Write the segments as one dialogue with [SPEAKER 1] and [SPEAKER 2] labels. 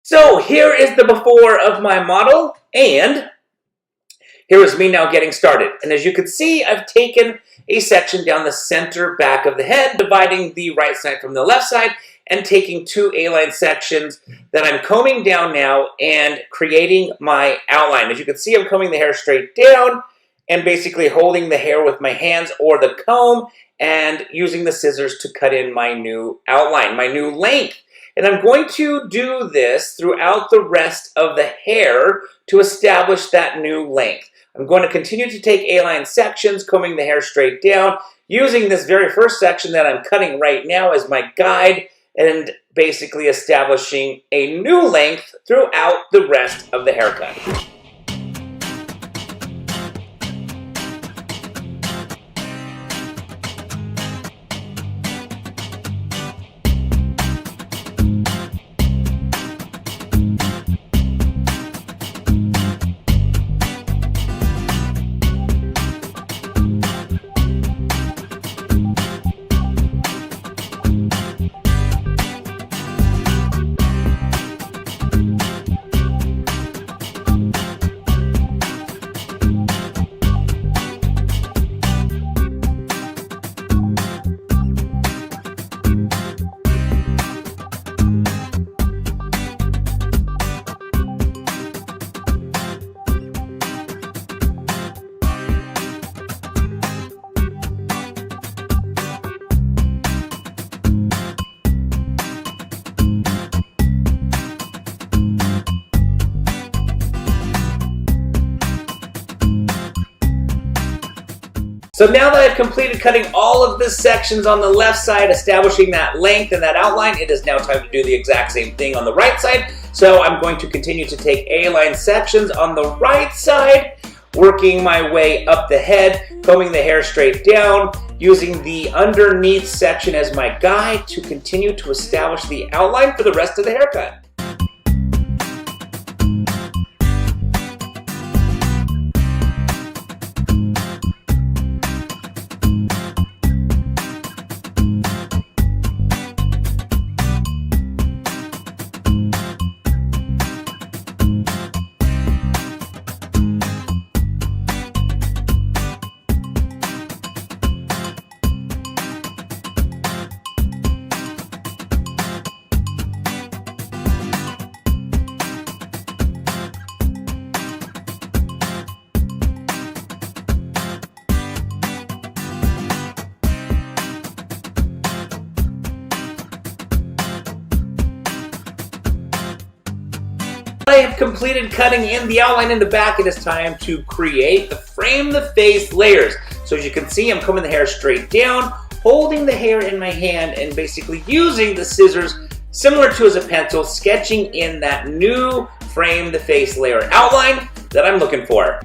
[SPEAKER 1] So here is the before of my model, and here is me now getting started. And as you can see, I've taken a section down the center back of the head, dividing the right side from the left side, and taking two A-line sections that I'm combing down now and creating my outline. As you can see, I'm combing the hair straight down and basically holding the hair with my hands or the comb and using the scissors to cut in my new outline, my new length. And I'm going to do this throughout the rest of the hair to establish that new length. I'm going to continue to take A-line sections, combing the hair straight down, using this very first section that I'm cutting right now as my guide, and basically establishing a new length throughout the rest of the haircut. So now that I've completed cutting all of the sections on the left side, establishing that length and that outline, it is now time to do the exact same thing on the right side. So I'm going to continue to take A-line sections on the right side, working my way up the head, combing the hair straight down, using the underneath section as my guide to continue to establish the outline for the rest of the haircut. I have completed cutting in the outline in the back. It is time to create the frame the face layers. So as you can see, I'm combing the hair straight down, holding the hair in my hand, and basically using the scissors similar to as a pencil, sketching in that new frame the face layer outline that I'm looking for.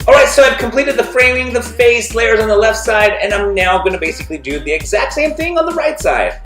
[SPEAKER 1] Alright, so I've completed the framing the face layers on the left side, and I'm now going to basically do the exact same thing on the right side.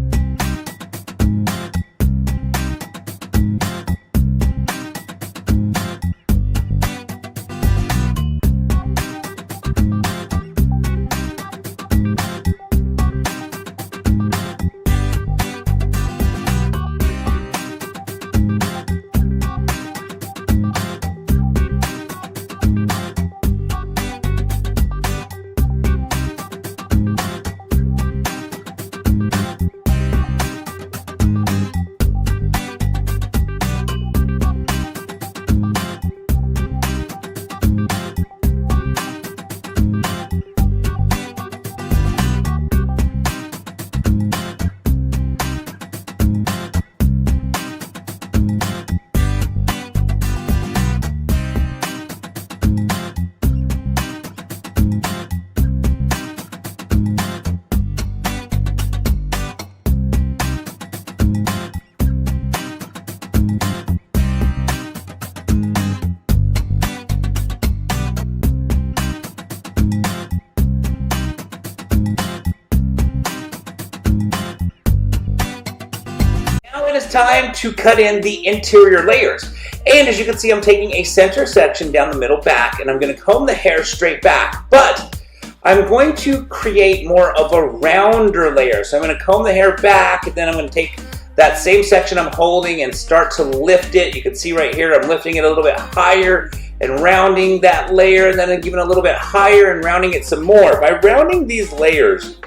[SPEAKER 1] time to cut in the interior layers. And as you can see, I'm taking a center section down the middle back, and I'm going to comb the hair straight back. But I'm going to create more of a rounder layer. So I'm going to comb the hair back, and then I'm going to take that same section I'm holding and start to lift it. You can see right here, I'm lifting it a little bit higher and rounding that layer, and then I'm giving it a little bit higher and rounding it some more. By rounding these layers,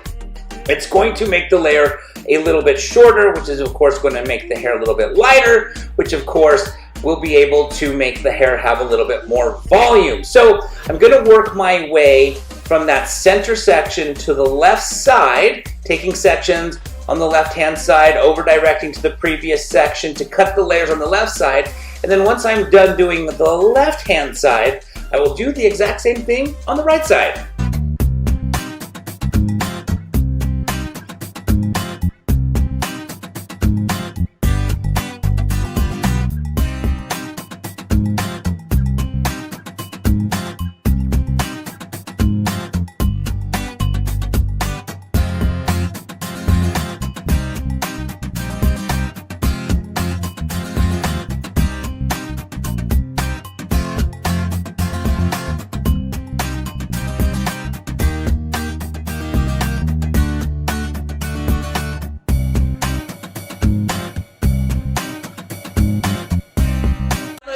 [SPEAKER 1] it's going to make the layer a little bit shorter, which is of course going to make the hair a little bit lighter, which of course will be able to make the hair have a little bit more volume. So I'm going to work my way from that center section to the left side, taking sections on the left-hand side, over directing to the previous section to cut the layers on the left side. And then once I'm done doing the left-hand side, I will do the exact same thing on the right side.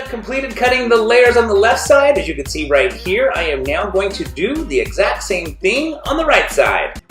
[SPEAKER 1] Completed cutting the layers on the left side. As you can see right here, I am now going to do the exact same thing on the right side.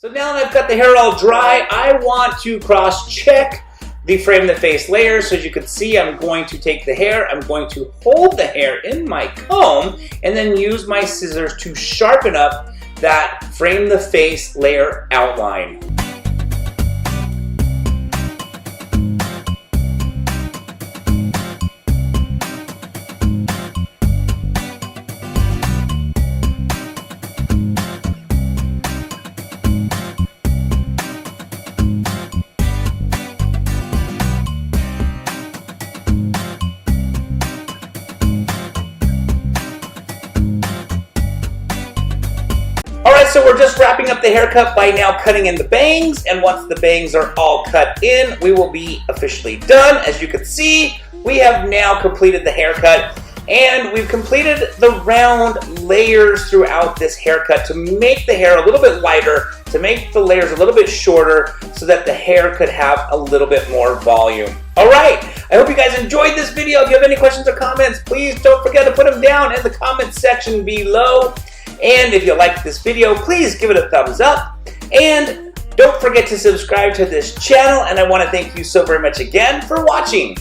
[SPEAKER 1] So now that I've got the hair all dry, I want to cross-check the frame the face layer. So as you can see, I'm going to take the hair, I'm going to hold the hair in my comb, and then use my scissors to sharpen up that frame the face layer outline. Alright, so we're just wrapping up the haircut by now cutting in the bangs, and once the bangs are all cut in, we will be officially done. As you can see, we have now completed the haircut, and we've completed the round layers throughout this haircut to make the hair a little bit lighter, to make the layers a little bit shorter, so that the hair could have a little bit more volume. Alright, I hope you guys enjoyed this video. If you have any questions or comments, please don't forget to put them down in the comment section below. And if you liked this video, please give it a thumbs up. And don't forget to subscribe to this channel. And I want to thank you so very much again for watching.